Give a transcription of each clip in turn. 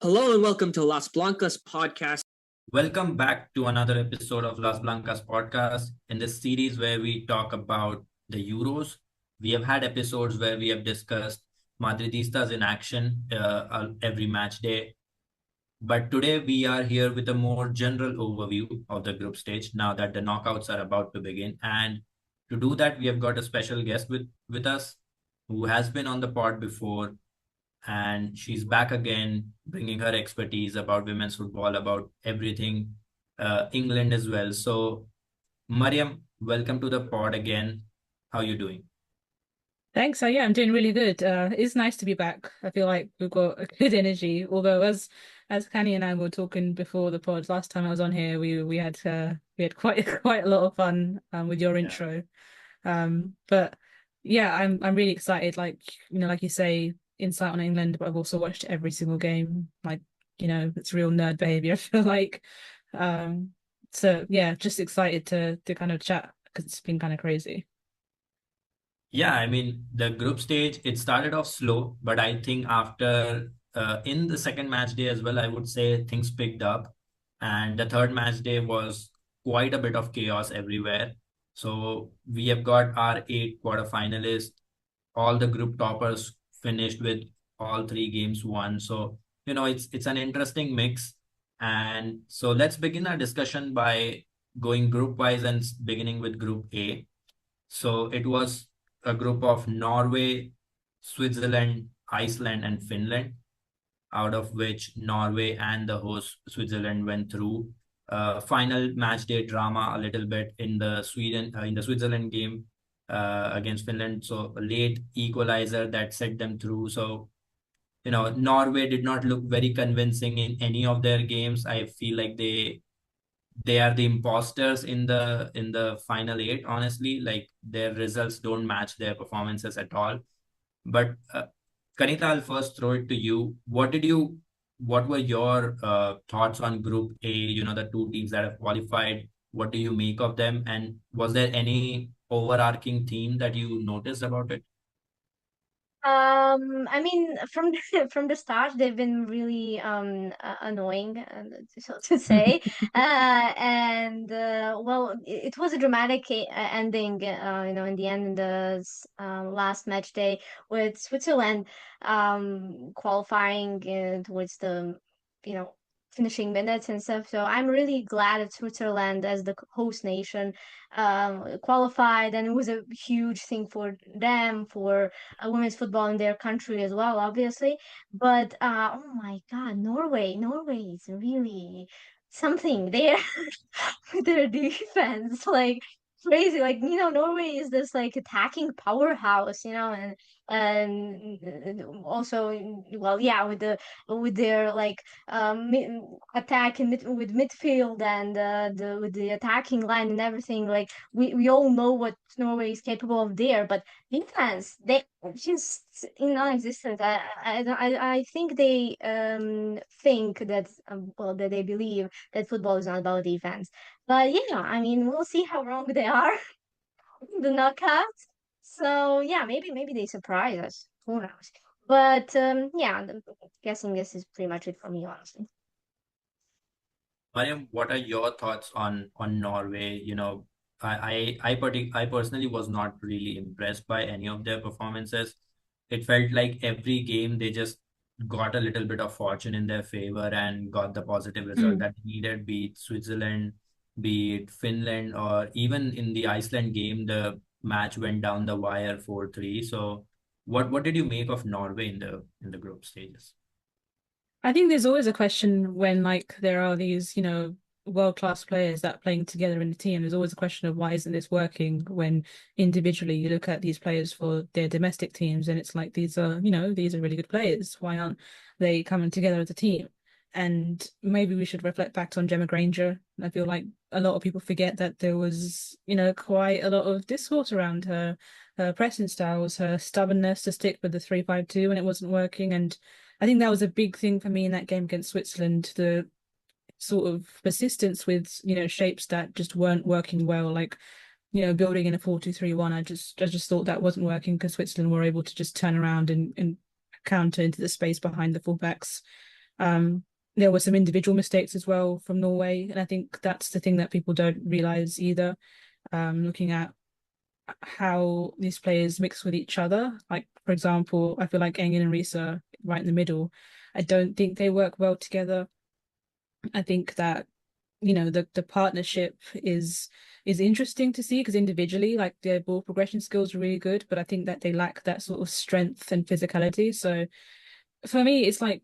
Hello and welcome to Las Blancas Podcast. Welcome back to another episode of Las Blancas Podcast. In this series where we talk about the Euros, we have had episodes where we have discussed Madridistas in action every match day. But today we are here with a more general overview of the group stage now that the knockouts are about to begin. And to do that, we have got a special guest with us who has been on the pod before, and she's back again bringing her expertise about women's football, about everything England as well. So Maryam, welcome to the pod again. How you doing? Thanks. Yeah, I'm doing really good. It's nice to be back. I feel like we've got a good energy. Although as Kani and I were talking before the pod, last time I was on here, we had quite quite a lot of fun with your Yeah. intro. But yeah, I'm really excited. Like like you say, insight on England, but I've also watched every single game. Like it's real nerd behavior. I feel like. So yeah, just excited to kind of chat because it's been kind of crazy. Yeah, I mean, the group stage, it started off slow, but I think after in the second match day as well, I would say things picked up. And the third match day was quite a bit of chaos everywhere. So we have got our eight quarterfinalists. All the group toppers finished with all three games won. So, it's an interesting mix. And so let's begin our discussion by going group wise and beginning with Group A. So it was a group of Norway, Switzerland, Iceland, and Finland, out of which Norway and the host Switzerland went through. Final match day drama a little bit in the Switzerland game against Finland. So a late equalizer that set them through. So Norway did not look very convincing in any of their games. I feel like they are the imposters in the final eight. Honestly, like their results don't match their performances at all. But Kanita, I'll first throw it to you. What were your thoughts on Group A? The two teams that have qualified. What do you make of them? And was there any overarching theme that you noticed about it? I mean, from from the start, they've been really annoying, so to say. And well, it was a dramatic ending, in the end, in the last match day with Switzerland qualifying towards the, you know, finishing minutes and stuff. So I'm really glad that Switzerland, as the host nation, qualified, and it was a huge thing for them, for women's football in their country as well, obviously. But oh my God, Norway is really something there with their defense, like crazy. Like Norway is this like attacking powerhouse, and also, well, yeah, with their like attack with midfield and with the attacking line and everything. Like we all know what Norway is capable of there, but defense, they just non-existent. I think they think that well, that they believe that football is not about defense. But yeah, I mean, we'll see how wrong they are in the knockouts. So yeah, maybe they surprise us. Who knows? But yeah, guessing this is pretty much it for me, honestly. Mariam, what are your thoughts on Norway? I personally was not really impressed by any of their performances. It felt like every game they just got a little bit of fortune in their favor and got the positive result Mm. that they needed, be it Switzerland, be it Finland, or even in the Iceland game, the match went down the wire 4-3. So what did you make of Norway in the group stages? I think there's always a question when like there are these, world-class players that are playing together in the team. There's always a question of why isn't this working when individually you look at these players for their domestic teams and it's like these are really good players. Why aren't they coming together as a team? And maybe we should reflect back on Gemma Granger. I feel like a lot of people forget that there was, quite a lot of discourse around her pressing styles, her stubbornness to stick with the 3-5-2 when it wasn't working. And I think that was a big thing for me in that game against Switzerland, the sort of persistence with, shapes that just weren't working well, like, building in a 4-2-3-1. I just thought that wasn't working because Switzerland were able to just turn around and counter into the space behind the fullbacks. There were some individual mistakes as well from Norway, and I think that's the thing that people don't realize either. Looking at how these players mix with each other, like for example, I feel like Engin and Risa right in the middle. I don't think they work well together. I think that the partnership is interesting to see because individually, like their ball progression skills are really good, but I think that they lack that sort of strength and physicality. So for me, it's like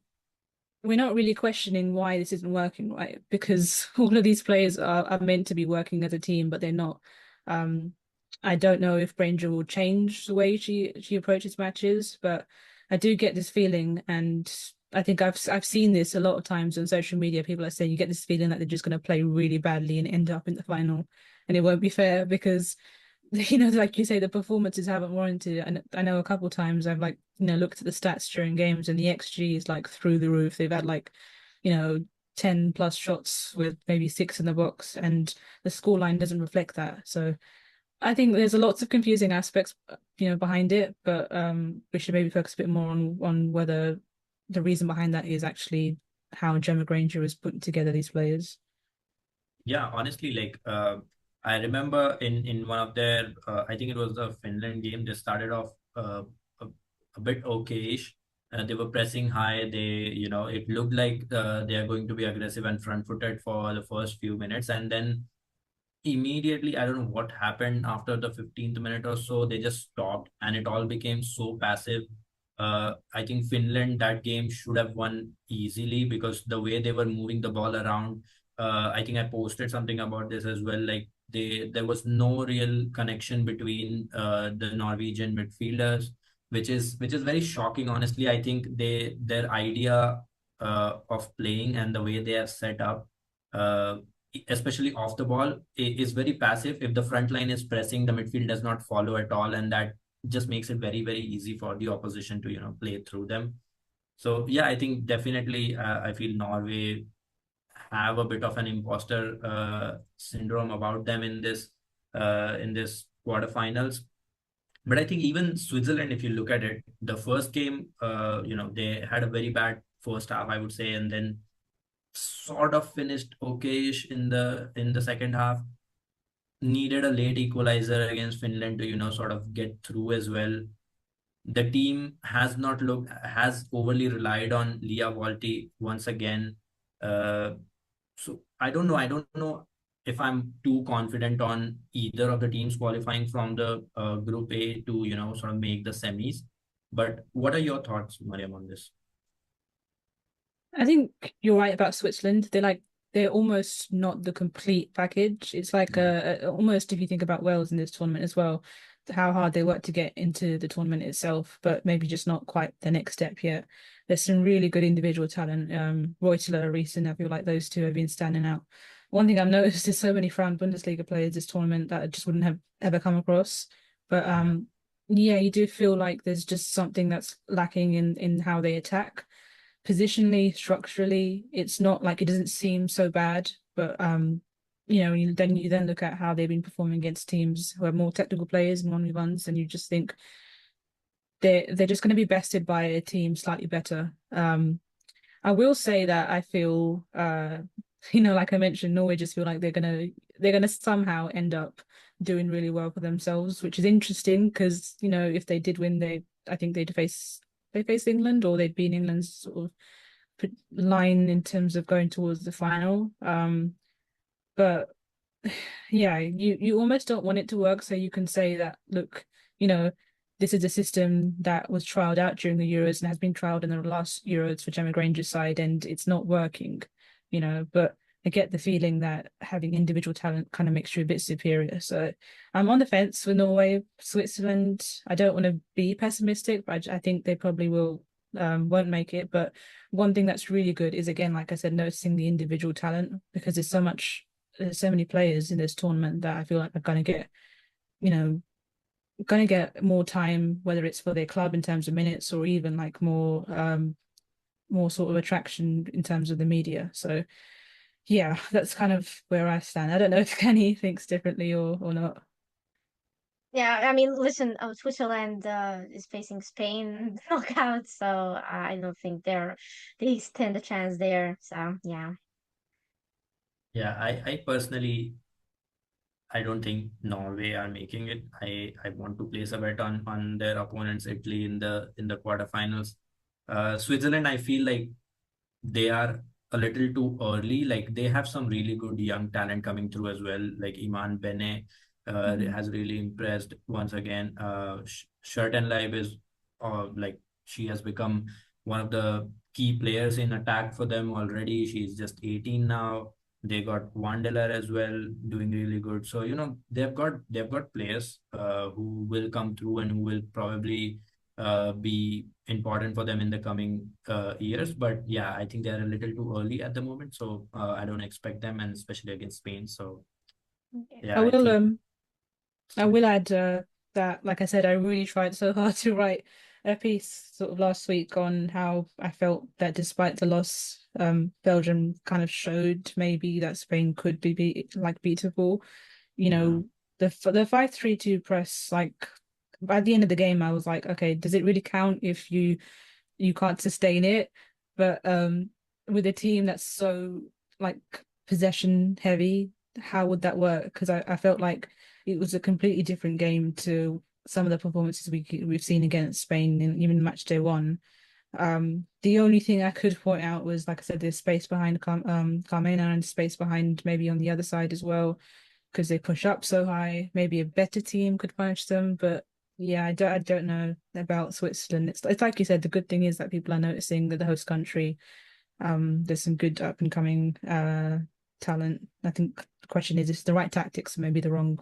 we're not really questioning why this isn't working, right? Because all of these players are meant to be working as a team, but they're not. I don't know if Granger will change the way she approaches matches, but I do get this feeling, and I think I've seen this a lot of times on social media. People are saying you get this feeling that they're just going to play really badly and end up in the final, and it won't be fair because like you say, the performances haven't warranted it. And I know a couple of times I've like, looked at the stats during games and the XG is like through the roof. They've had like, 10 plus shots with maybe 6 in the box, and the scoreline doesn't reflect that. So I think there's lots of confusing aspects, behind it, but we should maybe focus a bit more on whether the reason behind that is actually how Gemma Granger is putting together these players. Yeah, honestly, like I remember in one of their, I think it was the Finland game, they started off a bit okayish. They were pressing high. It looked like they are going to be aggressive and front-footed for the first few minutes, and then immediately, I don't know what happened after the 15th minute or so, they just stopped and it all became so passive. I think Finland that game should have won easily because the way they were moving the ball around, I think I posted something about this as well. Like there was no real connection between the Norwegian midfielders, which is very shocking. Honestly, I think their idea of playing and the way they are set up. Especially off the ball, is very passive. If the front line is pressing, the midfield does not follow at all, and that just makes it very, very easy for the opposition to play through them. So yeah, I think definitely I feel Norway have a bit of an imposter syndrome about them in this quarterfinals. But I think even Switzerland, if you look at it, the first game, they had a very bad first half, I would say, and then sort of finished okayish in the second half. Needed a late equalizer against Finland to sort of get through as well. The team has overly relied on Lia Volti once again. So I don't know if I'm too confident on either of the teams qualifying from the group A to sort of make the semis. But what are your thoughts, Maryam, on this? I think you're right about Switzerland. They're almost not the complete package. It's like almost, if you think about Wales in this tournament as well, how hard they work to get into the tournament itself, but maybe just not quite the next step yet. There's some really good individual talent. Reutler, Riesen, I feel like those two have been standing out. One thing I've noticed is so many Frauen Bundesliga players this tournament that I just wouldn't have ever come across. But yeah, you do feel like there's just something that's lacking in how they attack. Positionally, structurally, it's not like it doesn't seem so bad, but you then look at how they've been performing against teams who are more technical players and one ones, and you just think they're just going to be bested by a team slightly better. I will say that I feel like I mentioned, Norway just feel like they're gonna somehow end up doing really well for themselves, which is interesting because if they did win, I think they'd face England, or they'd be in England's sort of line in terms of going towards the final. But yeah, you almost don't want it to work, so you can say that, look, this is a system that was trialed out during the Euros and has been trialed in the last Euros for Gemma Granger's side, and it's not working, but I get the feeling that having individual talent kind of makes you a bit superior. So I'm on the fence for Norway. Switzerland, I don't want to be pessimistic, but I think they probably won't make it. But one thing that's really good is, again, like I said, noticing the individual talent, because there's so many players in this tournament that I feel like are going to get more time, whether it's for their club in terms of minutes or even like more sort of attraction in terms of the media. So yeah, that's kind of where I stand. I don't know if Kenny thinks differently or not. Yeah, I mean, listen, Switzerland is facing Spain in the knockout, so I don't think they stand a chance there. So yeah. Yeah, I personally I don't think Norway are making it. I want to place a bet on their opponents, Italy in the quarterfinals. Switzerland, I feel like they are a little too early. Like they have some really good young talent coming through as well. Like Iman Bene Mhm. has really impressed once again. Schertenleib is like she has become one of the key players in attack for them already. She's just 18 now. They got Wandeler as well, doing really good. So they've got players who will come through and who will probably be important for them in the coming years. But yeah, I think they are a little too early at the moment, so I don't expect them, and especially against Spain. So Okay. yeah, I I will think. I Sorry. will add that, like I said, I really tried so hard to write a piece sort of last week on how I felt that despite the loss, Belgium kind of showed maybe that Spain could be beatable. You Yeah, know, the 5-3-2 press, like by the end of the game, I was like, okay, does it really count if you can't sustain it? But with a team that's so like possession heavy, how would that work? Because I felt like it was a completely different game to some of the performances we've seen against Spain in even match day one. The only thing I could point out was, like I said, there's space behind Carmena and space behind maybe on the other side as well, because they push up so high. Maybe a better team could punish them, but yeah, I don't know about Switzerland. It's like you said, the good thing is that people are noticing that the host country, there's some good up and coming talent. I think the question is the right tactics, or maybe the wrong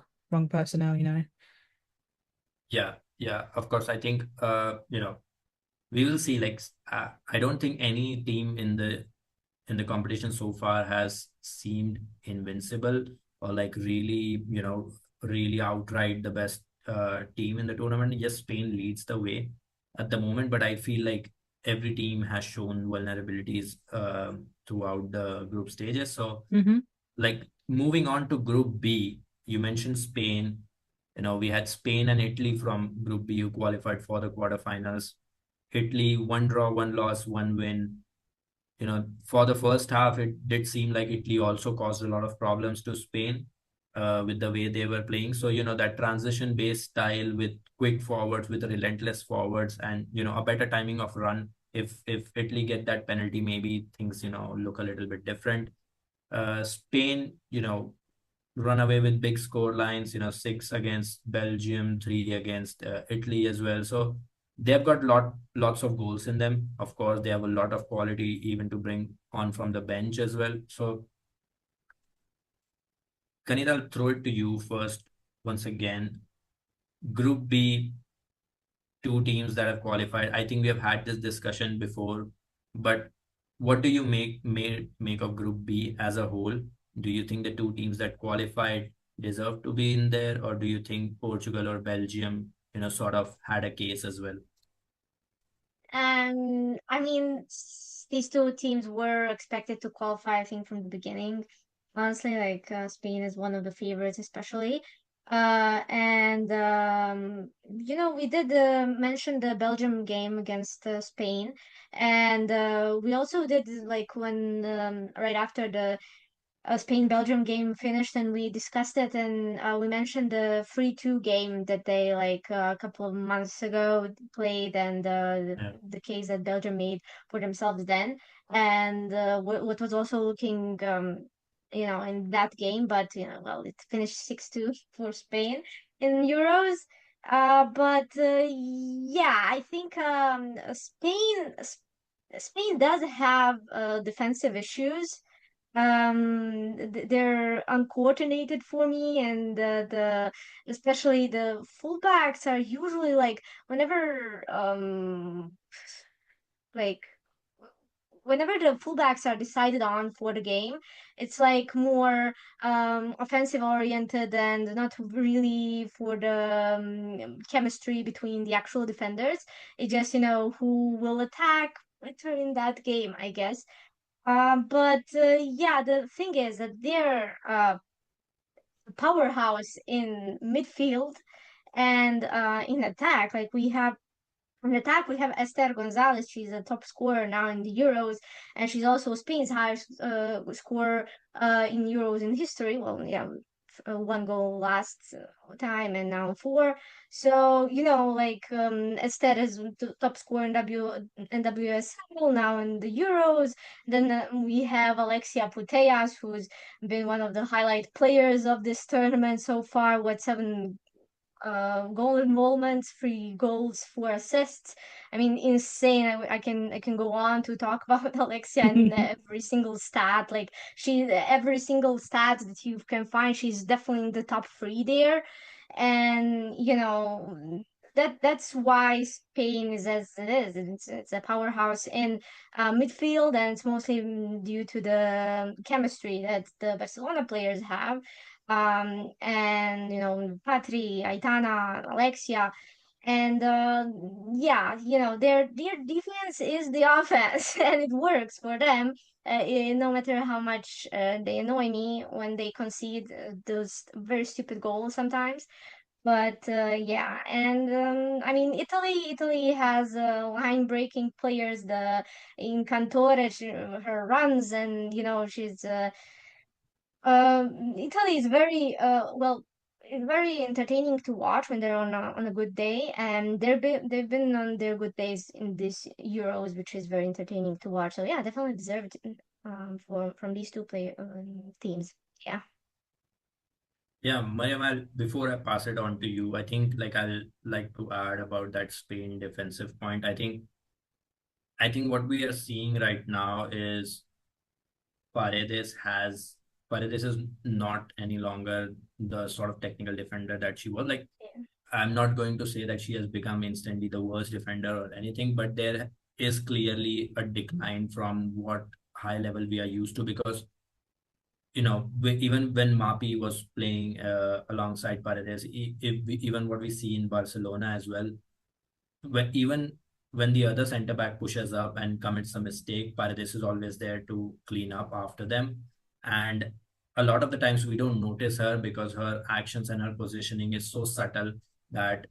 personnel, you know. yeah, yeah. Of course, I think we will see. Like I don't think any team in the competition so far has seemed invincible or like really, really outright the best team in the tournament. Yes, Spain leads the way at the moment, but I feel like every team has shown vulnerabilities throughout the group stages. So, Mm-hmm. like moving on to Group B, you mentioned Spain. We had Spain and Italy from Group B who qualified for the quarterfinals. Italy, one draw, one loss, one win. For the first half, it did seem like Italy also caused a lot of problems to Spain with the way they were playing. So, that transition-based style with quick forwards, with relentless forwards, and a better timing of run. If Italy get that penalty, maybe things look a little bit different. Spain, run away with big score lines, six against Belgium, three against Italy as well. So they've got lots of goals in them. Of course, they have a lot of quality even to bring on from the bench as well. So Kanita, I'll throw it to you first once again. Group B, two teams that have qualified. I think we have had this discussion before, but what do you make of Group B as a whole? Do you think the two teams that qualified deserve to be in there, or do you think Portugal or Belgium, sort of had a case as well? And I mean, these two teams were expected to qualify, I think, from the beginning. Honestly, like Spain is one of the favorites, especially. And we did mention the Belgium game against Spain, and we also did like when right after the Spain-Belgium game finished and we discussed it and we mentioned the 3-2 game that they like a couple of months ago played and Yeah. the case that Belgium made for themselves then and what was also looking in that game but well it finished 6-2 for Spain in Euros but yeah I think Spain does have defensive issues they're uncoordinated for me and the especially the fullbacks are usually like like whenever the fullbacks are decided on for the game it's like more offensive oriented and not really for the chemistry between the actual defenders it's just who will attack better in that game I guess but yeah, the thing is that they're powerhouse in midfield, And in attack, like we have Esther Gonzalez. She's a top scorer now in the Euros, and she's also Spain's highest scorer in Euros in history. Well, yeah, one goal last time and now four. So like Esther is the top scorer in WSL now in the Euros. Then we have Alexia Putellas, who's been one of the highlight players of this tournament so far. What, 7 goal involvements, 3 goals, 4 assists. I mean, insane. I can go on to talk about Alexia and every single stat. Like every single stat that you can find, she's definitely in the top 3 there. And that's why Spain is as it is. It's a powerhouse in midfield, and it's mostly due to the chemistry that the Barcelona players have. And Patri, Aitana, Alexia, and yeah, their defense is the offense, and it works for them. No matter how much they annoy me when they concede those very stupid goals sometimes. But yeah, and I mean, Italy has line-breaking players. The Incantore, her runs, and she's Italy is very it's very entertaining to watch when they're on a good day, and they've been on their good days in this Euros, which is very entertaining to watch. So yeah, definitely deserved from these two teams. Yeah. Yeah, Maryam, before I pass it on to you, I think like I'll like to add about that Spain defensive point. I think what we are seeing right now is Paredes has Paredes is not any longer the sort of technical defender that she was. Like, Yeah. I'm not going to say that she has become instantly the worst defender or anything, but there is clearly a decline from what high level we are used to, because even when Mapi was playing alongside Paredes, even what we see in Barcelona as well, even when the other center back pushes up and commits a mistake, Paredes is always there to clean up after them. And a lot of the times we don't notice her because her actions and her positioning is so subtle that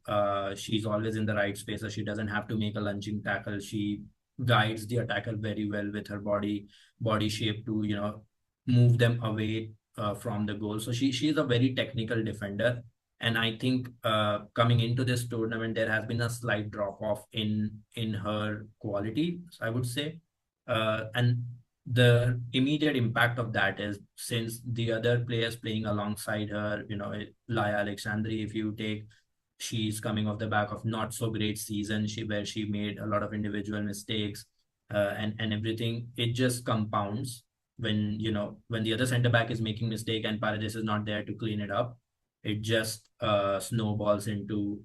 she's always in the right space, so she doesn't have to make a lunging tackle. She guides the attacker very well with her body shape to move them away from the goal. So she's a very technical defender, and I think coming into this tournament, there has been a slight drop off in her quality, I would say. And the immediate impact of that is, since the other players playing alongside her, Laya Alexandri, if you take, she's coming off the back of not so great season, where she made a lot of individual mistakes, and everything. It just compounds when the other center back is making mistake and Paredes is not there to clean it up. It just snowballs into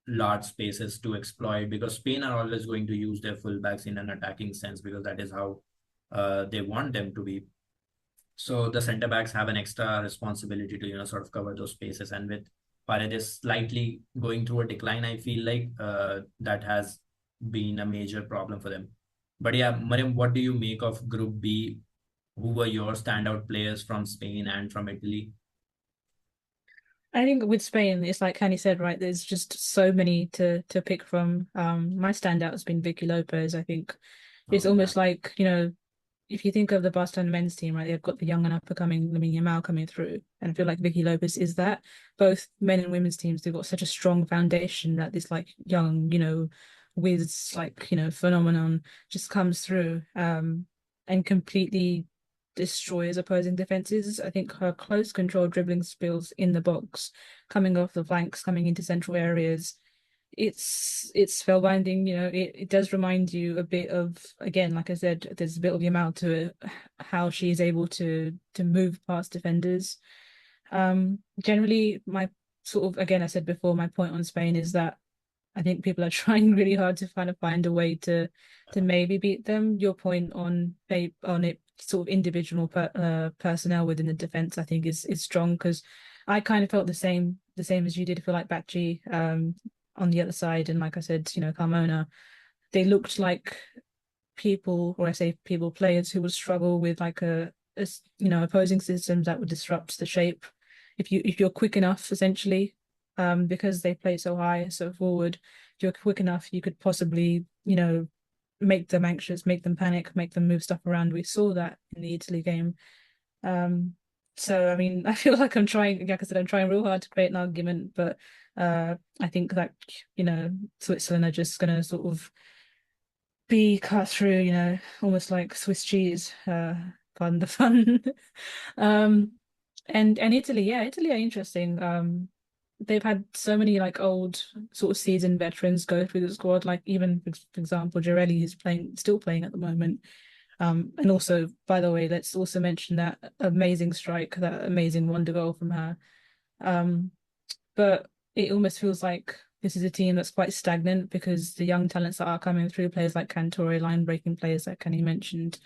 large spaces to exploit, because Spain are always going to use their fullbacks in an attacking sense, because that is how they want them to be. So the center backs have an extra responsibility to sort of cover those spaces, and with Paredes slightly going through a decline, I feel like that has been a major problem for them. But yeah, Mariam, what do you make of Group B? Who were your standout players from Spain and from Italy? I think with Spain, it's like Kani said, right? There's just so many to pick from. My standout has been Vicky Lopez. I think it's almost like, if you think of the Barcelona men's team, right, they've got the young and up and coming Lamine Yamal coming through, and I feel like Vicky Lopez is that. Both men and women's teams, they've got such a strong foundation that this like young, whiz, like, phenomenon just comes through, and completely destroys opposing defenses. I think her close control dribbling skills in the box, coming off the flanks, coming into central areas, it's spellbinding. It does remind you a bit of, again, like I said, there's a bit of Yamal to it, how she's able to move past defenders. Generally, my sort of, again, I said before, my point on Spain is that I think people are trying really hard to kind of find a way to maybe beat them. Your point on it, sort of individual personnel within the defense, I think is strong, because I kind of felt the same as you did for like Bakchi on the other side, and like I said, Carmona, they looked like people, or I say people, players who would struggle with like a opposing systems that would disrupt the shape if you're quick enough, essentially. because they play so high, so forward. If you're quick enough, you could possibly, you know, make them anxious, make them panic, make them move stuff around. We saw that in the Italy game. So I mean, I feel like I'm trying, like I said, I'm trying real hard to create an argument, but I think that, you know, Switzerland are just gonna sort of be cut through, you know, almost like Swiss cheese, pardon the fun. And Italy, yeah, Italy are interesting. They've had so many like old sort of seasoned veterans go through the squad. Like even for example, Girelli is still playing at the moment. And also, by the way, let's also mention that amazing strike, that amazing wonder goal from her. But it almost feels like this is a team that's quite stagnant because the young talents that are coming through, players like Cantore, line-breaking players like Kenny mentioned,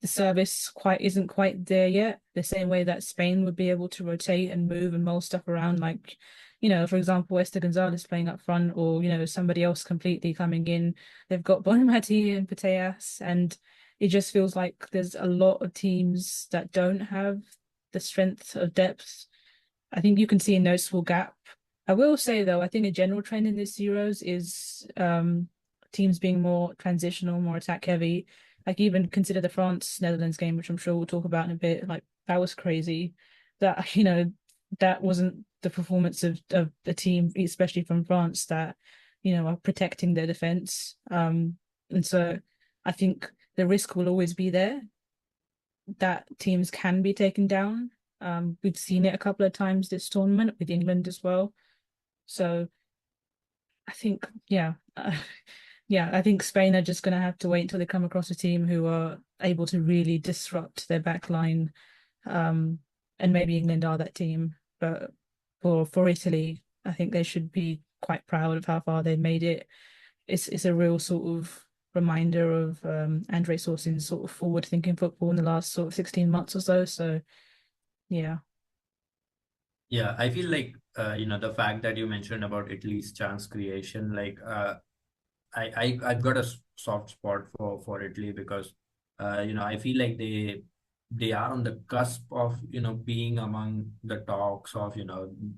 the service isn't quite there yet. The same way that Spain would be able to rotate and move and mold stuff around, like, you know, for example, Esther Gonzalez playing up front, or you know, somebody else completely coming in. They've got Bonamati and Putellas, and it just feels like there's a lot of teams that don't have the strength of depth. I think you can see a noticeable gap. I will say though, I think a general trend in this Euros is teams being more transitional, more attack heavy. Like even consider the France-Netherlands game, which I'm sure we'll talk about in a bit. Like that was crazy. That, you know, that wasn't the performance of the team, especially from France, that, you know, are protecting their defense. And so I think the risk will always be there that teams can be taken down. We've seen it a couple of times this tournament with England as well. So I think, yeah, I think Spain are just going to have to wait until they come across a team who are able to really disrupt their back line. And maybe England are that team. But for Italy, I think they should be quite proud of how far they made it. It's a real sort of reminder of Andre Sorsin's sort of forward-thinking football in the last sort of 16 months or so. So, yeah. Yeah, I feel like the fact that you mentioned about Italy's chance creation, like I've got a soft spot for Italy because I feel like they are on the cusp of being among the talks of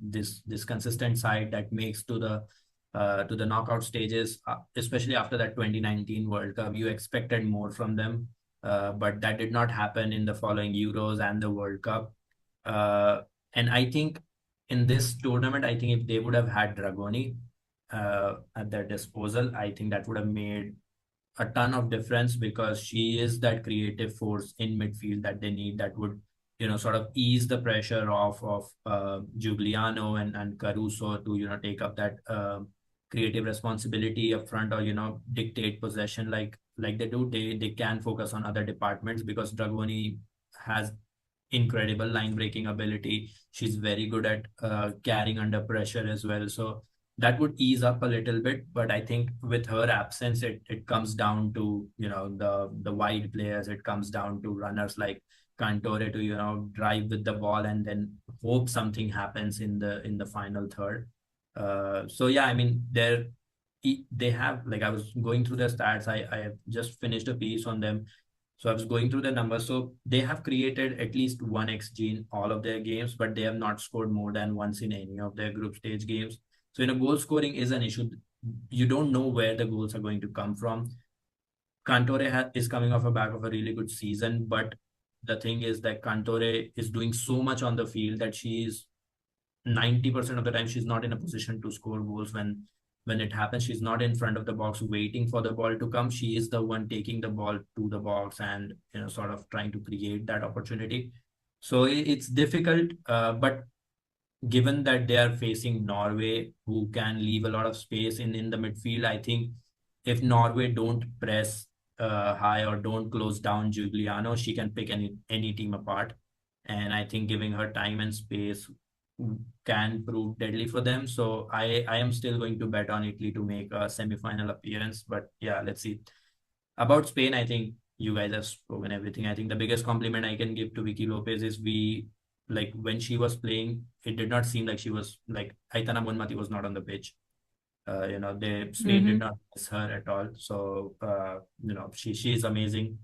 this consistent side that makes to the knockout stages, especially after that 2019 World Cup. You expected more from them, but that did not happen in the following Euros and the World Cup. And I think in this tournament, I think if they would have had Dragoni at their disposal, I think that would have made a ton of difference because she is that creative force in midfield that they need, that would sort of ease the pressure of Giuliano and Caruso to take up that creative responsibility up front, or dictate possession like they do. They can focus on other departments because Dragoni has incredible line breaking ability. She's very good at carrying under pressure as well. So that would ease up a little bit. But I think with her absence, it comes down to the wide players. It comes down to runners like Cantore to drive with the ball and then hope something happens in the final third. So yeah, I mean they have, like, I was going through the stats. I have just finished a piece on them. So I was going through the numbers. So they have created at least 1 XG in all of their games, but they have not scored more than once in any of their group stage games. So goal scoring is an issue. You don't know where the goals are going to come from. Cantore is coming off a back of a really good season, but the thing is that Cantore is doing so much on the field that she is 90% of the time she's not in a position to score goals when it happens. She's not in front of the box waiting for the ball to come. She is the one taking the ball to the box and sort of trying to create that opportunity. So it's difficult, but given that they are facing Norway, who can leave a lot of space in the midfield, I think if Norway don't press high or don't close down Giuliano, she can pick any team apart. And I think giving her time and space can prove deadly for them. So I am still going to bet on Italy to make a semi-final appearance. But yeah, let's see. About Spain, I think you guys have spoken everything. I think the biggest compliment I can give to Vicky Lopez is when she was playing, it did not seem like she was like Aitana Bonmati was not on the pitch. Spain did not miss her at all. So she is amazing.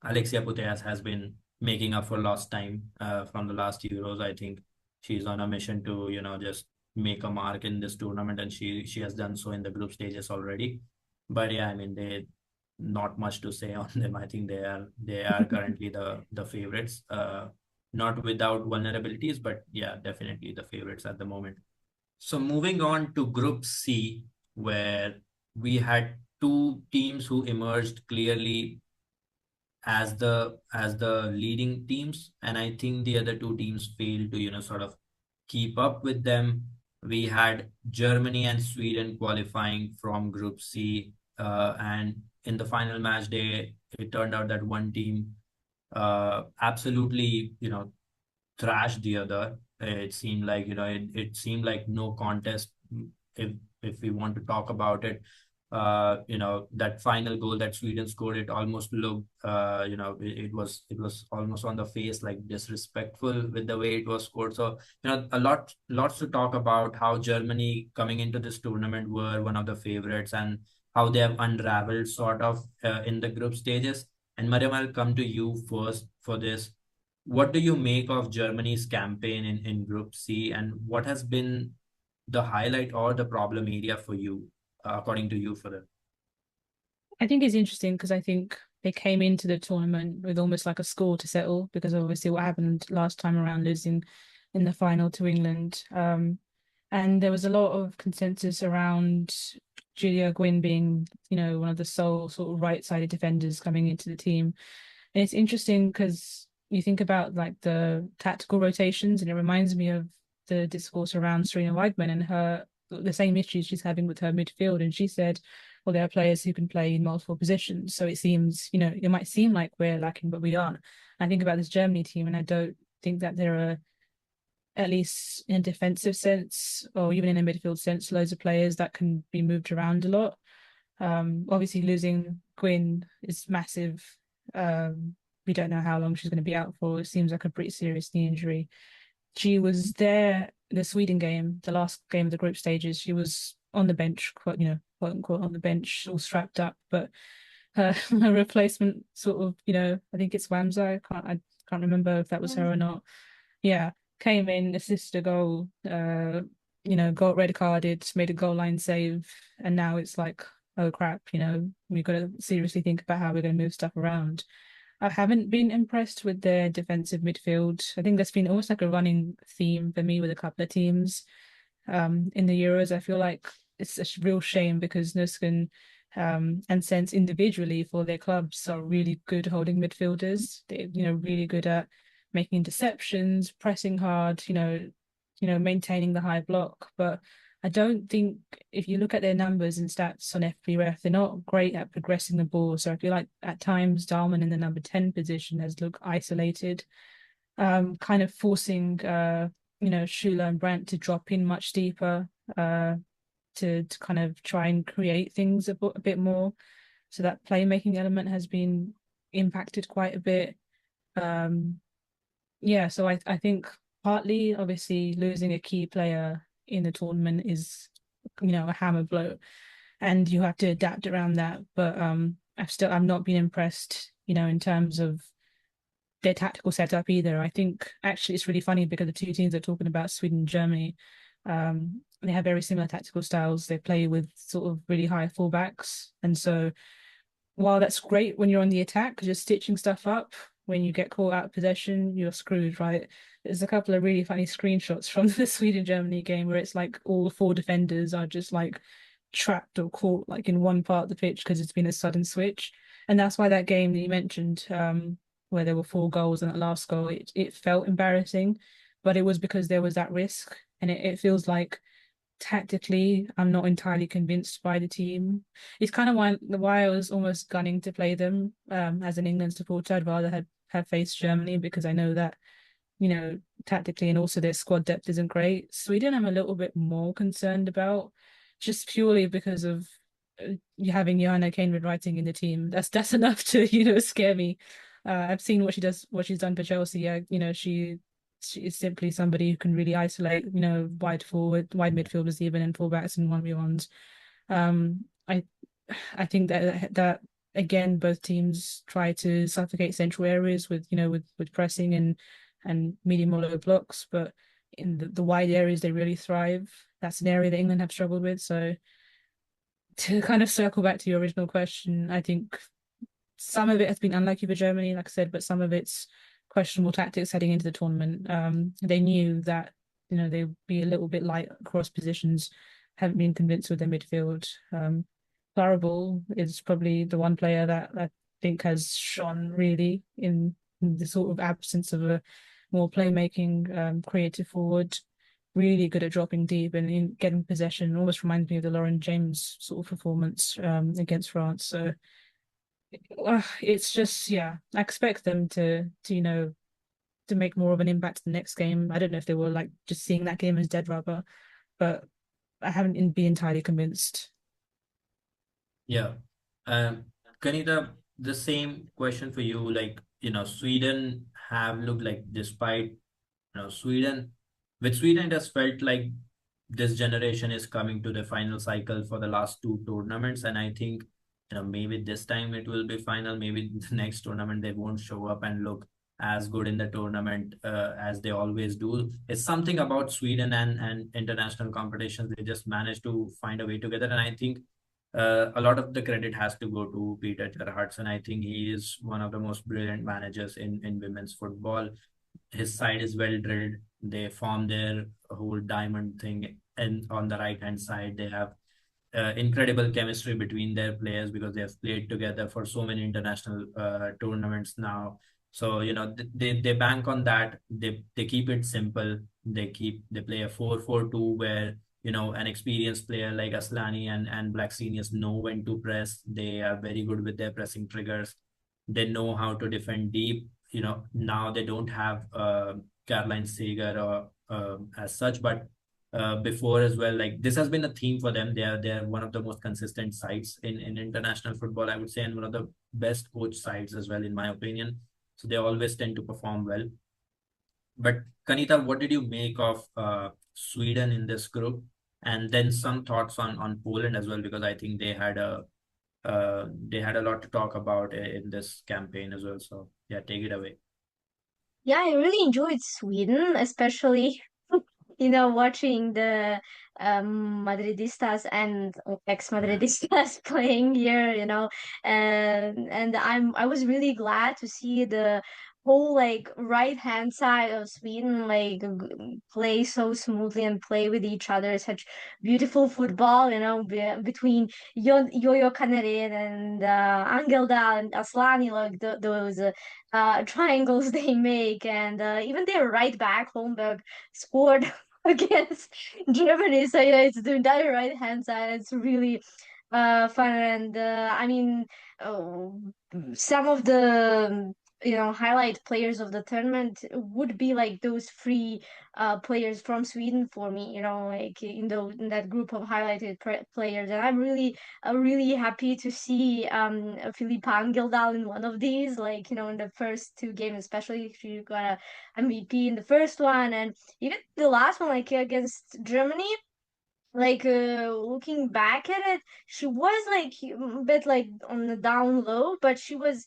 Alexia Putellas has been making up for lost time from the last Euros. I think she's on a mission to just make a mark in this tournament, and she has done so in the group stages already. But yeah, I mean, they not much to say on them. I think they are currently the favorites. Not without vulnerabilities, but yeah, definitely the favorites at the moment. So moving on to Group C, where we had two teams who emerged clearly as the leading teams, and I think the other two teams failed to sort of keep up with them. We had Germany and Sweden qualifying from Group C, and in the final match day, it turned out that one team absolutely thrashed the other. It seemed like it seemed like no contest. If we want to talk about it, that final goal that Sweden scored, it almost looked, it was almost on the face like disrespectful with the way it was scored. So lots to talk about how Germany coming into this tournament were one of the favorites and how they have unraveled sort of in the group stages. And Mariam, I'll come to you first for this. What do you make of Germany's campaign in Group C, and what has been the highlight or the problem area for you, according to you, for them? I think it's interesting because I think they came into the tournament with almost like a score to settle because of obviously what happened last time around, losing in the final to England. And there was a lot of consensus around Julia Gwynn being, one of the sole sort of right-sided defenders coming into the team. And it's interesting because you think about like the tactical rotations, and it reminds me of the discourse around Sarina Wiegman and the same issues she's having with her midfield. And she said, well, there are players who can play in multiple positions. So it seems, it might seem like we're lacking, but we aren't. I think about this Germany team, and I don't think that there are, at least in a defensive sense or even in a midfield sense, loads of players that can be moved around a lot. Obviously losing Gwyn is massive. We don't know how long she's going to be out for. It seems like a pretty serious knee injury. She was there the Sweden game, the last game of the group stages. She was on the bench, quote unquote, on the bench, all strapped up. But her replacement, sort of, I think it's Wamsa. I can't remember if that was her or not. Yeah, came in, assisted a goal. Got red carded, made a goal line save, and now it's like, oh crap, we've got to seriously think about how we're going to move stuff around. I haven't been impressed with their defensive midfield. I think that's been almost like a running theme for me with a couple of teams in the Euros. I feel like it's a real shame because Nusken and Sense individually for their clubs are really good holding midfielders. They're really good at making interceptions, pressing hard, maintaining the high block. But I don't think, if you look at their numbers and stats on FBref, they're not great at progressing the ball. So I feel like at times Dahlmann in the number 10 position has looked isolated, kind of forcing, Schuler and Brandt to drop in much deeper to kind of try and create things a bit more. So that playmaking element has been impacted quite a bit. So I think partly, obviously, losing a key player in the tournament is, a hammer blow, and you have to adapt around that. But I've not been impressed, in terms of their tactical setup either. I think actually it's really funny because the two teams are talking about, Sweden and Germany, they have very similar tactical styles. They play with sort of really high fullbacks, and so while that's great when you're on the attack because you're stitching stuff up, when you get caught out of possession, you're screwed, right? There's a couple of really funny screenshots from the Sweden-Germany game where it's like all four defenders are just like trapped or caught like in one part of the pitch because it's been a sudden switch. And that's why that game that you mentioned, where there were 4 goals and that last goal, it felt embarrassing, but it was because there was that risk. And it feels like tactically, I'm not entirely convinced by the team. It's kind of why I was almost gunning to play them as an England supporter. I'd rather have faced Germany because I know that, tactically and also their squad depth isn't great. Sweden, I'm a little bit more concerned about, just purely because of you having Johanna Kanewood writing in the team. That's enough to scare me. I've seen what she's done for Chelsea. Yeah, she is simply somebody who can really isolate, wide midfielders even, and fullbacks and 1v1s. I think that again, both teams try to suffocate central areas with pressing and medium or low blocks, but in the wide areas they really thrive. that's an area that England have struggled with. So to kind of circle back to your original question, I think some of it has been unlucky for Germany, like I said, but some of it's questionable tactics heading into the tournament. They knew that, they'd be a little bit light across positions, haven't been convinced with their midfield. Claraball is probably the one player that I think has shone really in the sort of absence of a more playmaking, creative forward. Really good at dropping deep and in getting possession. Almost reminds me of the Lauren James sort of performance against France. So it's just, I expect them to make more of an impact the next game. I don't know if they were like just seeing that game as dead rubber, but I haven't been entirely convinced. Yeah. Kanita, the same question for you. Like, Sweden have looked like, despite, Sweden, with Sweden, it has felt like this generation is coming to the final cycle for the last two tournaments. And I think, maybe this time it will be final. Maybe the next tournament they won't show up and look as good in the tournament as they always do. It's something about Sweden and international competitions. They just manage to find a way together. And I think a lot of the credit has to go to Peter Gerhardsson. I think he is one of the most brilliant managers in women's football. His side is well drilled. They form their whole diamond thing, and on the right hand side, they have incredible chemistry between their players because they have played together for so many international tournaments now. So they bank on that. They keep it simple. They play a 4-4-2 where an experienced player like Aslani and Blacksenius know when to press. They are very good with their pressing triggers. They know how to defend deep. Now they don't have Caroline Seger or as such, but before as well, like this has been a theme for them. They are one of the most consistent sides in international football, I would say, and one of the best coach sides as well, in my opinion. So they always tend to perform well. But Kanita, what did you make of Sweden in this group? And then some thoughts on Poland as well, because I think they had a lot to talk about in this campaign as well. So yeah, take it away. Yeah, I really enjoyed Sweden, especially watching the Madridistas and ex-Madridistas playing here, and I was really glad to see the whole like right hand side of Sweden like play so smoothly and play with each other. Such beautiful football, between Yo-Yo Kanarin and Angeldal and Aslani, like those triangles they make, and even their right back Holmberg scored against Germany. So it's the entire right hand side. It's really fun, and I mean, oh, some of the highlight players of the tournament would be like those three players from Sweden for me. Like in that group of highlighted players, and I'm really happy to see Filippa Angeldal in one of these. Like in the first two games, especially she got a MVP in the first one, and even the last one, like against Germany, like looking back at it, she was like a bit like on the down low, but she was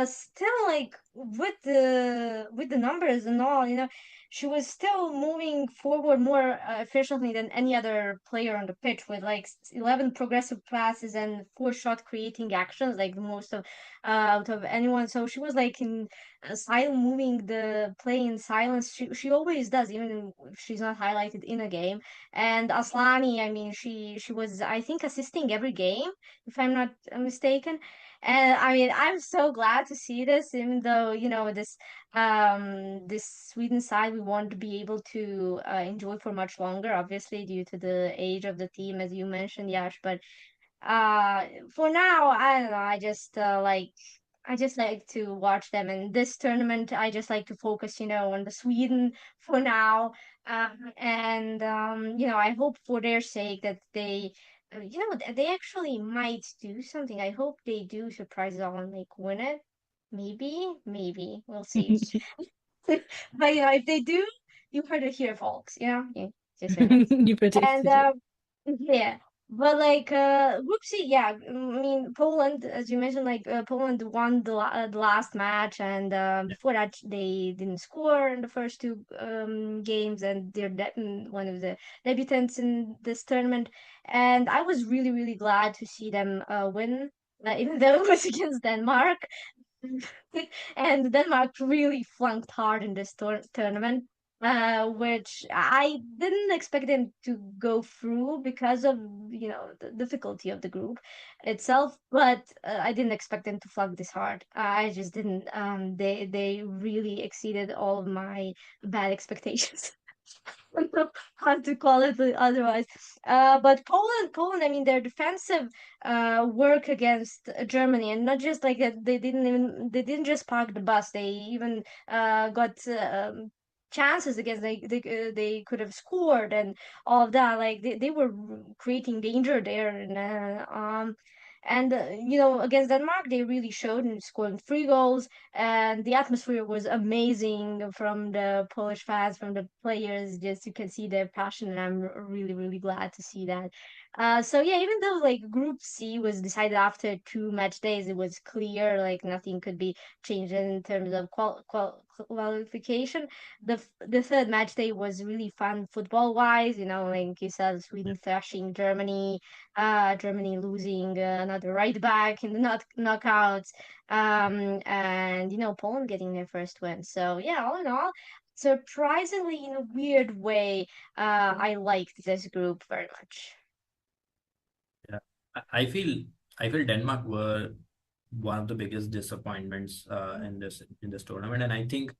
still like with the numbers and all, she was still moving forward more efficiently than any other player on the pitch, with like 11 progressive passes and 4 shot creating actions, like the most of out of anyone. So she was like in silent, moving the play in silence. She always does, even if she's not highlighted in a game. And Aslani, I mean, she was, I think, assisting every game, if I'm not mistaken. And I mean, I'm so glad to see this, even though, this Sweden side we won't be able to enjoy for much longer, obviously, due to the age of the team, as you mentioned, Yash. But for now, I don't know, I just like to watch them. In this tournament, I just like to focus, on the Sweden for now. And I hope for their sake that they actually might do something. I hope they do surprise us all and like win it. Maybe we'll see. But if they do, you heard it here, folks. Yeah, just You and predicted it. yeah. But like Group C, yeah. I mean, Poland, as you mentioned, like Poland won the last match, and before that they didn't score in the first two games, and they're one of the debutants in this tournament. And I was really really glad to see them win, even though it was against Denmark. And Denmark really flunked hard in this tournament, which I didn't expect them to go through because of, the difficulty of the group itself. But I didn't expect them to flunk this hard. I just didn't. They really exceeded all of my bad expectations. Hard to call it otherwise. But Poland, I mean, their defensive work against Germany, and not just like that, they didn't just park the bus. They even got chances against they could have scored and all of that. Like they were creating danger there, and against Denmark they really showed in scoring 3 goals, and the atmosphere was amazing from the Polish fans, from the players. Just you can see their passion, and I'm really really glad to see that. So yeah, even though like Group C was decided after 2 match days, it was clear like nothing could be changed in terms of qualification. The third match day was really fun football wise. Like you said, Sweden thrashing Germany, Germany losing another right back in the knockouts, and Poland getting their first win. So yeah, all in all, surprisingly in a weird way, I liked this group very much. Yeah, I feel Denmark were one of the biggest disappointments in this tournament, and I think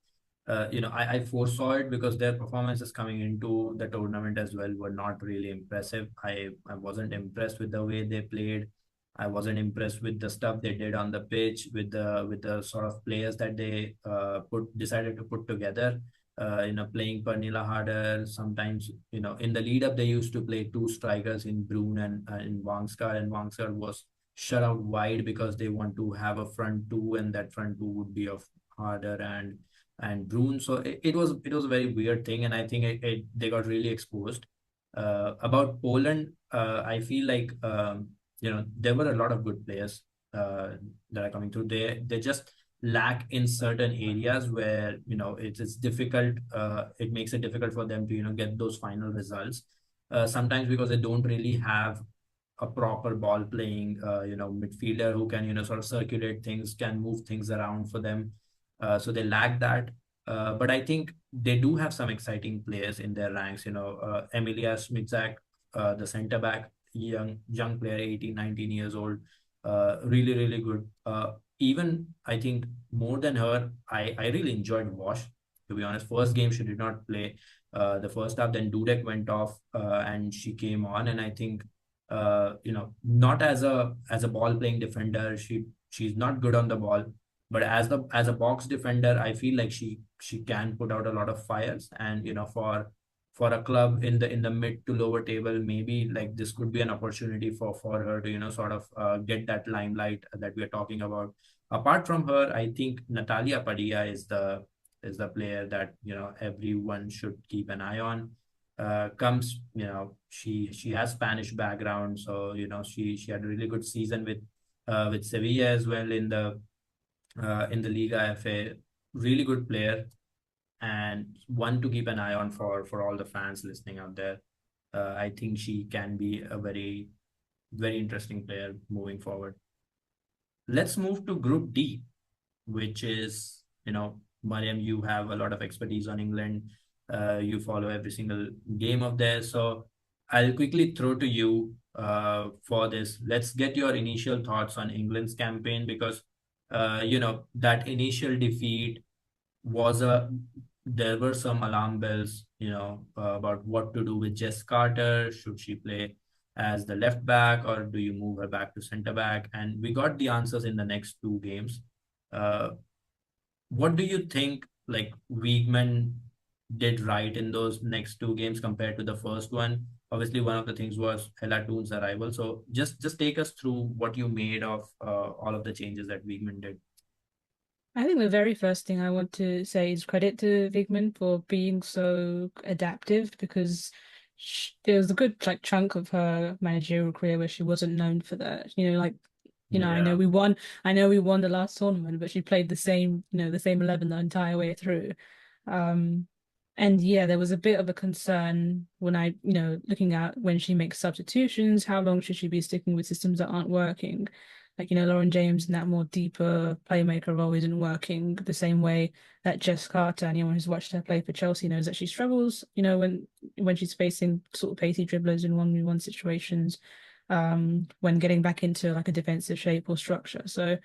I foresaw it because their performances coming into the tournament as well were not really impressive. I wasn't impressed with the way they played. I wasn't impressed with the stuff they did on the pitch, with the sort of players that they decided to put together. Playing Pernilla harder. Sometimes, in the lead up, they used to play two strikers in Brun and in Wangskar, and Wangskar was shut out wide because they want to have a front two, and that front two would be of harder and Brun. So it was a very weird thing, and I think they got really exposed. About Poland, I feel like there were a lot of good players that are coming through. They just lack in certain areas where it's difficult. It makes it difficult for them to get those final results. Sometimes because they don't really have a proper ball playing midfielder who can sort of circulate things, can move things around for them. So they lack that. But I think they do have some exciting players in their ranks. Emilia Smitzak, the center back, young player, 18, 19 years old, really, really good. Even I think more than her, I really enjoyed Wash, to be honest. First game, she did not play the first half. Then Dudek went off and she came on. And I think, not as a ball playing defender, she's not good on the ball. But as a box defender, I feel like she can put out a lot of fires. And for a club in the mid to lower table, maybe like this could be an opportunity for her to sort of get that limelight that we are talking about. Apart from her, I think Natalia Padilla is the player that everyone should keep an eye on. Comes she has Spanish background, so she had a really good season with Sevilla as well in the Liga FA. Really good player, and one to keep an eye on for all the fans listening out there. I think she can be a very, very interesting player moving forward. Let's move to Group D, which is, Mariam, you have a lot of expertise on England. You follow every single game of theirs. So I'll quickly throw to you for this. Let's get your initial thoughts on England's campaign, because, that initial defeat was there were some alarm bells, about what to do with Jess Carter. Should she play as the left back, or do you move her back to centre back? And we got the answers in the next two games. Uh, what do you think, like, Wiegman did right in those next two games compared to the first one? Obviously, one of the things was Hela Toon's arrival. So just take us through what you made of all of the changes that Wiegman did. I think the very first thing I want to say is credit to Wiegman for being so adaptive, because there was a good like chunk of her managerial career where she wasn't known for that. Yeah. I know we won the last tournament, but she played the same 11 the entire way through. Um, and yeah, there was a bit of a concern when looking at when she makes substitutions, how long should she be sticking with systems that aren't working? Like, Lauren James in that more deeper playmaker role isn't working the same way that Jess Carter, anyone who's watched her play for Chelsea knows that she struggles, when she's facing sort of pacey dribblers in 1v1 situations, when getting back into like a defensive shape or structure. So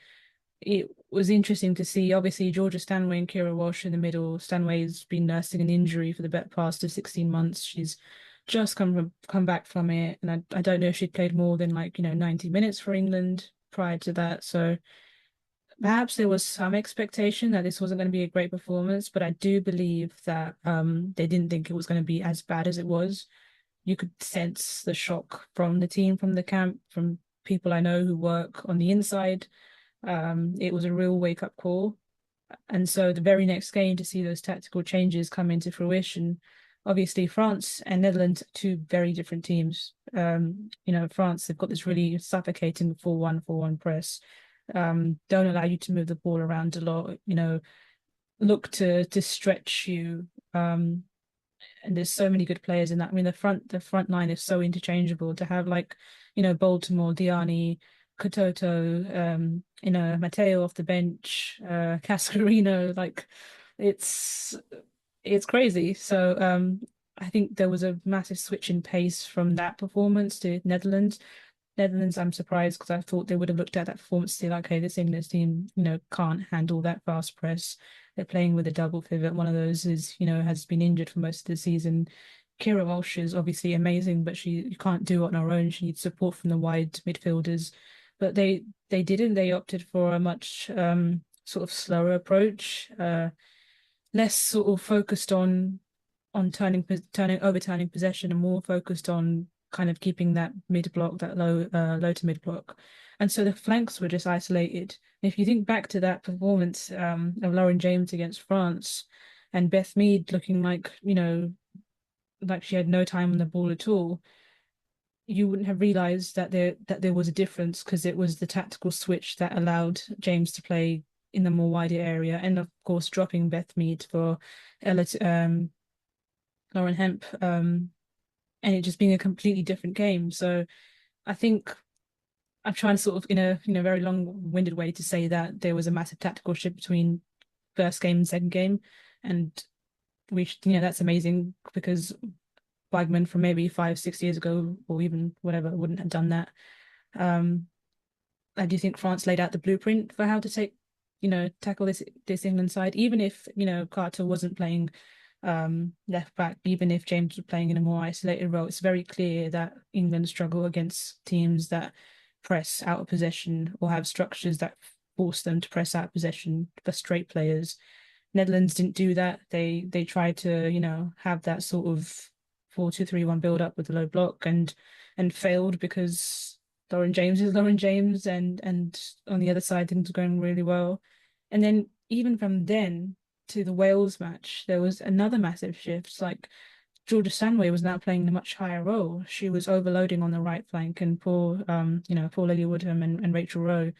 it was interesting to see, obviously, Georgia Stanway and Kira Walsh in the middle. Stanway's been nursing an injury for the better part of 16 months. She's just come back from it. And I don't know if she'd played more than 90 minutes for England prior to that. So perhaps there was some expectation that this wasn't going to be a great performance, but I do believe that they didn't think it was going to be as bad as it was. You could sense the shock from the team, from the camp, from people I know who work on the inside. It was a real wake-up call. And so the very next game, to see those tactical changes come into fruition, obviously France and Netherlands, two very different teams. France, they've got this really suffocating 4-1-4-1 press. Don't allow you to move the ball around a lot, look to stretch you. And there's so many good players in that. I mean, the front line is so interchangeable. To have Baltimore, Diani, Katoto, Matteo off the bench, Cascarino, it's crazy. So I think there was a massive switch in pace from that performance to Netherlands. Netherlands, I'm surprised because I thought they would have looked at that performance and say, like, okay, this England team, can't handle that fast press. They're playing with a double pivot. One of those has been injured for most of the season. Kira Walsh is obviously amazing, but you can't do it on her own. She needs support from the wide midfielders. But they didn't. They opted for a much sort of slower approach, less sort of focused on overturning possession, and more focused on kind of keeping that mid block, that low to mid block. And so the flanks were just isolated. And if you think back to that performance of Lauren James against France, and Beth Mead looking like she had no time on the ball at all, you wouldn't have realized that there was a difference, because it was the tactical switch that allowed James to play in the more wider area, and of course dropping Beth Mead for Lauren Hemp, and it just being a completely different game. So I think I'm trying to sort of, in a very long-winded way, to say that there was a massive tactical shift between first game and second game, and that's amazing, because Wiegman from maybe 5-6 years ago, or even whatever, wouldn't have done that. I do think France laid out the blueprint for how to tackle this England side, even if Carter wasn't playing left back, even if James was playing in a more isolated role. It's very clear that England struggle against teams that press out of possession, or have structures that force them to press out of possession, frustrate players. Netherlands didn't do that. They tried to have that sort of 4-2-3-1 build up with the low block, and failed, because Lauren James is Lauren James, and on the other side things were going really well. And then even from then to the Wales match, there was another massive shift. Like, Georgia Stanway was now playing a much higher role. She was overloading on the right flank, and poor Lily Woodham and Rachel Rowe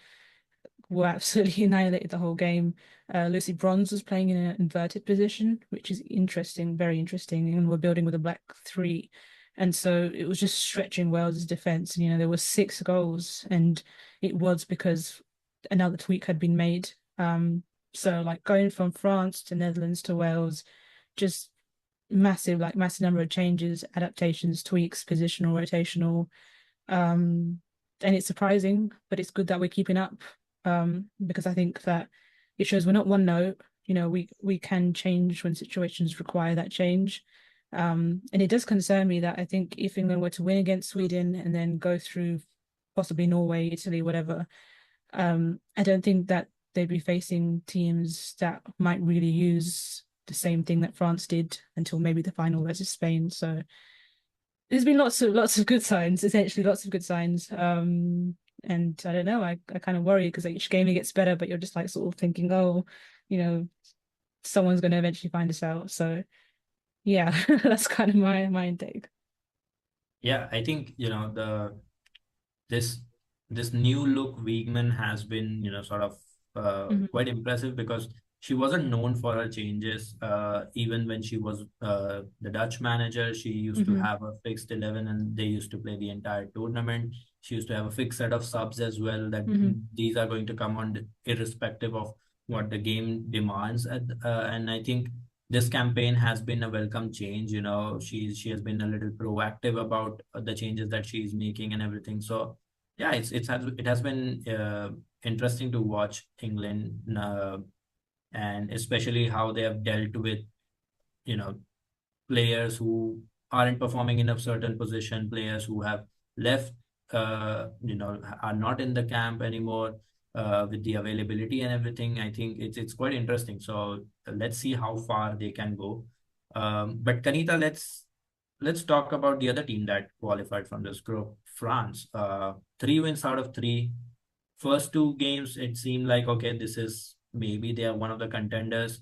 were absolutely annihilated the whole game. Lucy Bronze was playing in an inverted position, which is interesting, very interesting, and we're building with a back three. And so it was just stretching Wales's defense. And, there were 6 goals, and it was because another tweak had been made. So going from France to Netherlands to Wales, just massive number of changes, adaptations, tweaks, positional, rotational. And it's surprising, but it's good that we're keeping up, because I think that it shows we're not one note. We can change when situations require that change. And it does concern me that I think if England were to win against Sweden and then go through possibly Norway, Italy, whatever, I don't think that they'd be facing teams that might really use the same thing that France did until maybe the final versus Spain. So there's been lots of good signs, essentially lots of good signs. And I don't know, I kind of worry, because each game it gets better, but you're just sort of thinking, oh, someone's going to eventually find us out. So yeah, that's kind of my intake. Yeah, I think, this this new look Wiegman has been, sort of Mhm. quite impressive because she wasn't known for her changes. Even when she was the Dutch manager, she used to Mhm. have a fixed 11 and they used to play the entire tournament. She used to have a fixed set of subs as well, that Mhm. these are going to come on irrespective of what the game demands. And I think this campaign has been a welcome change. She has been a little proactive about the changes that she's making and everything. So yeah, it has been interesting to watch England, and especially how they have dealt with, you know players who aren't performing in a certain position, players who have left, are not in the camp anymore, with the availability and everything. I think it's quite interesting. So let's see how far they can go. But Kanita, let's talk about the other team that qualified from this group, France. 3 wins out of three. First two games, it seemed like, okay, this is maybe they are one of the contenders.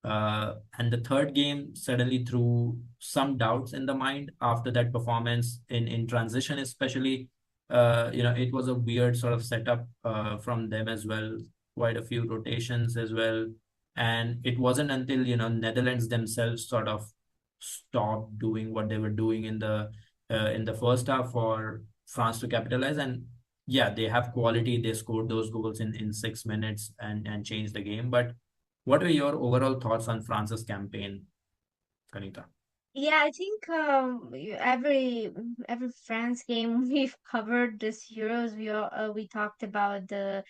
And the third game suddenly threw some doubts in the mind after that performance in transition, especially. It was a weird sort of setup from them as well, quite a few rotations as well. And it wasn't until, Netherlands themselves sort of stopped doing what they were doing in the first half for France to capitalize. And yeah, they have quality. They scored those goals in 6 minutes and changed the game. But what were your overall thoughts on France's campaign, Kanita? Yeah, I think every France game we've covered this Euros, we talked about the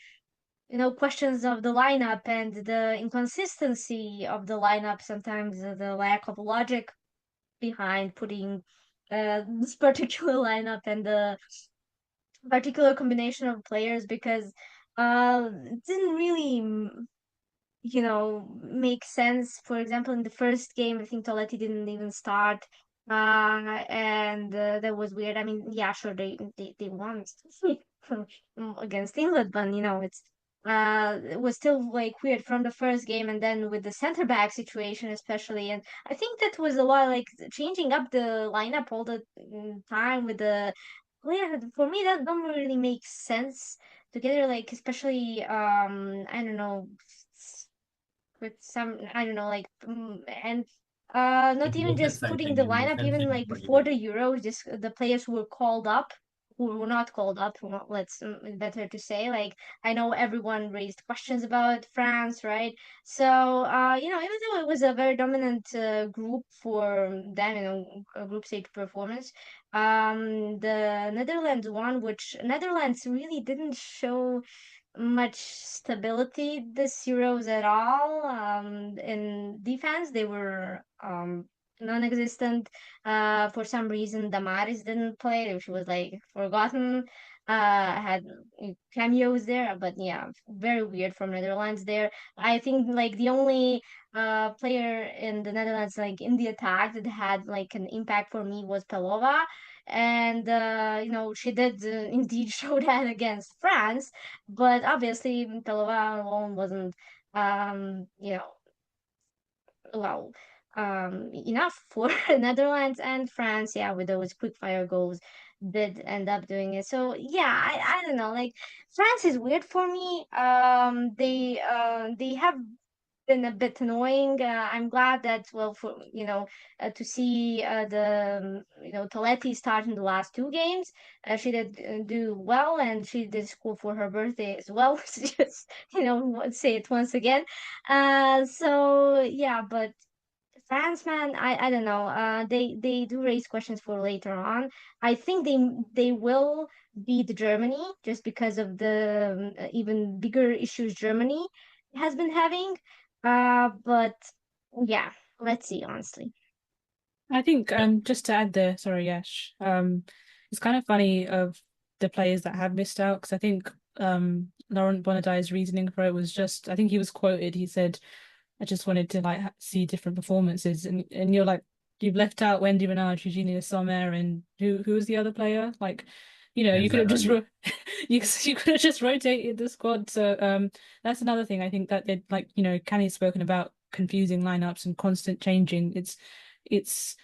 questions of the lineup and the inconsistency of the lineup. Sometimes the lack of logic behind putting this particular lineup and the particular combination of players, because it didn't really make sense. For example, in the first game, I think Toletti didn't even start. And that was weird. I mean, yeah, sure, they won against England, but it was still like weird from the first game, and then with the center back situation especially. And I think that was a lot like changing up the lineup all the time with the yeah, for me that don't really make sense together, like especially I don't know, with some I don't know like and not In even defense, just I putting think, the in lineup defense even in like before particular. the Euro, just the players who were called up, who were not called up, let's better to say. Like I know everyone raised questions about France, right? So even though it was a very dominant group for them, a group stage performance, the Netherlands won, which Netherlands really didn't show much stability this Euros at all. In defense, they were non-existent. For some reason, Damaris didn't play. She was like forgotten. Had cameos there, but yeah, very weird from Netherlands there. I think like the only player in the Netherlands like in the attack that had like an impact for me was Pelova, and she did indeed show that against France, but obviously Pelova alone wasn't um you know well enough for Netherlands. And France, yeah, with those quick fire goals did end up doing it. So yeah, I don't know, like France is weird for me. They have been a bit annoying. I'm glad that, well, for to see the Toletti start in the last two games. She did do well, and she did score for her birthday as well. Just say it once again. So yeah, but France, man, I don't know. They do raise questions for later on. I think they will beat Germany just because of the even bigger issues Germany has been having. But yeah, let's see, honestly. I think Yeah. just to add there, sorry, Yash, it's kind of funny of the players that have missed out, because I think Laurent Bonadai's reasoning for it was just, I think he was quoted, he said, I just wanted to like see different performances, and you're like, you've left out Wendy Renard, Eugenia Sommer, and who was the other player? Like, you could Kenza have just early. you could have just rotated the squad. So that's another thing I think that they Canny's spoken about confusing lineups and constant changing. It's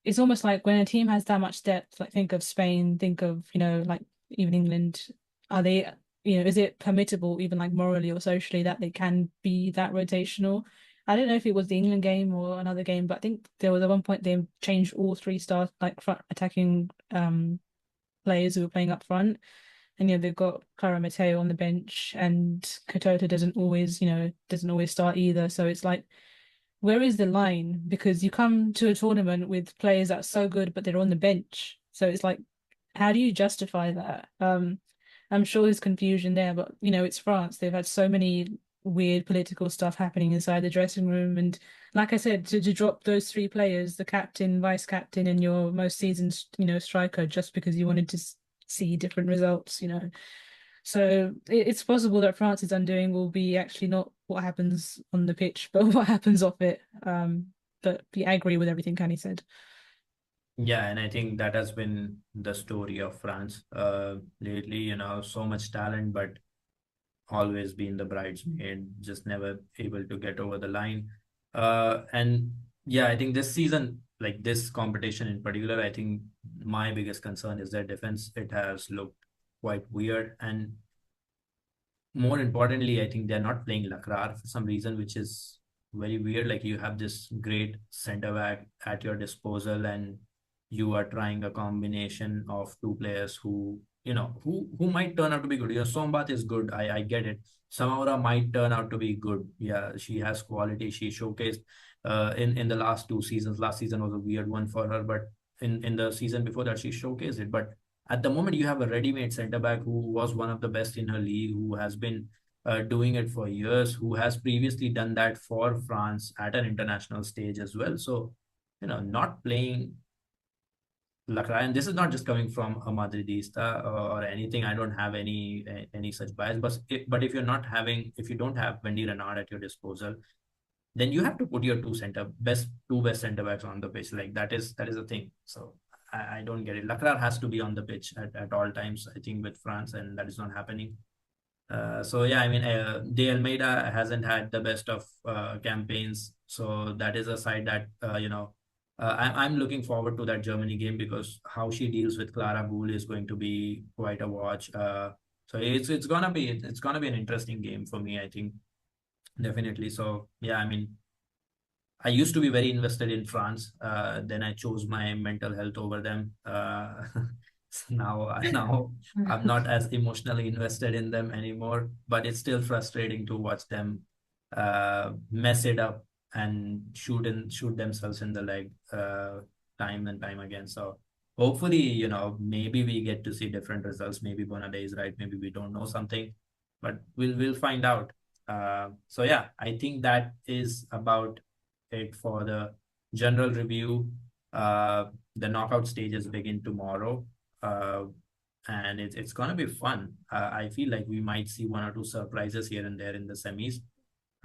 it's almost like when a team has that much depth, like think of Spain, think of, like even England, are they, is it permittable even like morally or socially that they can be that rotational? I don't know if it was the England game or another game, but I think there was at one point they changed all three stars like front attacking players who were playing up front. And they've got Clara Mateo on the bench, and Katota doesn't always start either. So it's like, where is the line? Because you come to a tournament with players that are so good, but they're on the bench. So it's like, how do you justify that? I'm sure there's confusion there, but it's France. They've had so many weird political stuff happening inside the dressing room. And like I said, to drop those three players, the captain, vice captain, and your most seasoned, striker, just because you wanted to see different results, So it's possible that France's undoing will be actually not what happens on the pitch, but what happens off it. But I agree with everything Kani said. Yeah, and I think that has been the story of France lately. So much talent, but always been the bridesmaid, just never able to get over the line. And yeah, I think this season, like this competition in particular, I think my biggest concern is their defense. It has looked quite weird, and more importantly, I think they're not playing Lacrar for some reason, which is very weird. Like you have this great center back at your disposal, and you are trying a combination of two players who might turn out to be good. Sombath is good. I get it. Samaura might turn out to be good. Yeah, she has quality. She showcased in the last 2 seasons. Last season was a weird one for her, but in the season before that, she showcased it. But at the moment, you have a ready-made centre back who was one of the best in her league, who has been doing it for years, who has previously done that for France at an international stage as well. So, not playing Lacroix, and this is not just coming from a Madridista or anything. I don't have any such bias, but if if you don't have Wendy Renard at your disposal, then you have to put your two best center backs on the pitch. Like that is a thing. So I don't get it. Lacroix has to be on the pitch at all times, I think, with France, and that is not happening. So yeah, I mean, De Almeida hasn't had the best of campaigns, so that is a side that I'm looking forward to that Germany game, because how she deals with Clara Boule is going to be quite a watch. So it's gonna be an interesting game for me, I think, definitely. So yeah, I mean, I used to be very invested in France. Then I chose my mental health over them. So now I'm not as emotionally invested in them anymore. But it's still frustrating to watch them mess it up and shoot themselves in the leg time and time again. So hopefully, maybe we get to see different results. Maybe Bonade is right. Maybe we don't know something, but we'll find out. So yeah, I think that is about it for the general review. The knockout stages begin tomorrow, and it's gonna be fun. I feel like we might see one or two surprises here and there in the semis,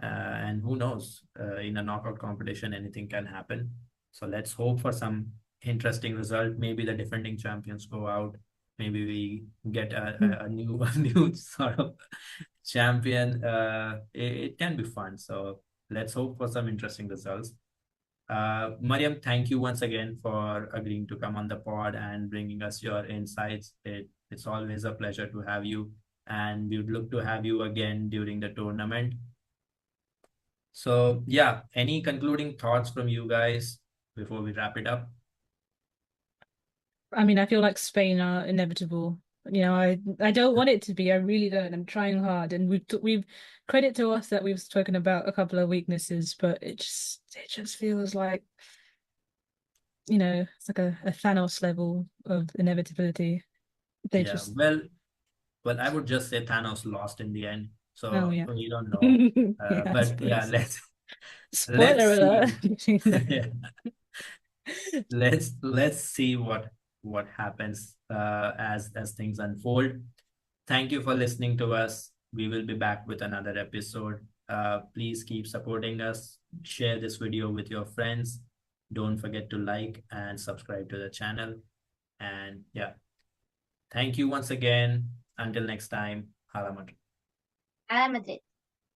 and who knows? In a knockout competition, anything can happen. So let's hope for some interesting result. Maybe the defending champions go out. Maybe we get a new a new sort of champion. It can be fun. So let's hope for some interesting results. Maryam, thank you once again for agreeing to come on the pod and bringing us your insights. It's always a pleasure to have you, and we would look to have you again during the tournament. So yeah, any concluding thoughts from you guys before we wrap it up? I mean, I feel like Spain are inevitable. I don't want it to be. I really don't. I'm trying hard, and we've credit to us that we've spoken about a couple of weaknesses, but it just feels like it's like a Thanos level of inevitability. They Yeah, just well, I would just say Thanos lost in the end, oh so yeah. we don't know. Yeah, I But yeah, suppose. let's Spoiler see. alert. Yeah. Let's see what happens as things unfold. Thank you for listening to us. We will be back with another episode. Please keep supporting us. Share this video with your friends. Don't forget to like and subscribe to the channel. And yeah, thank you once again. Until next time, Hala Madrid. Madrid.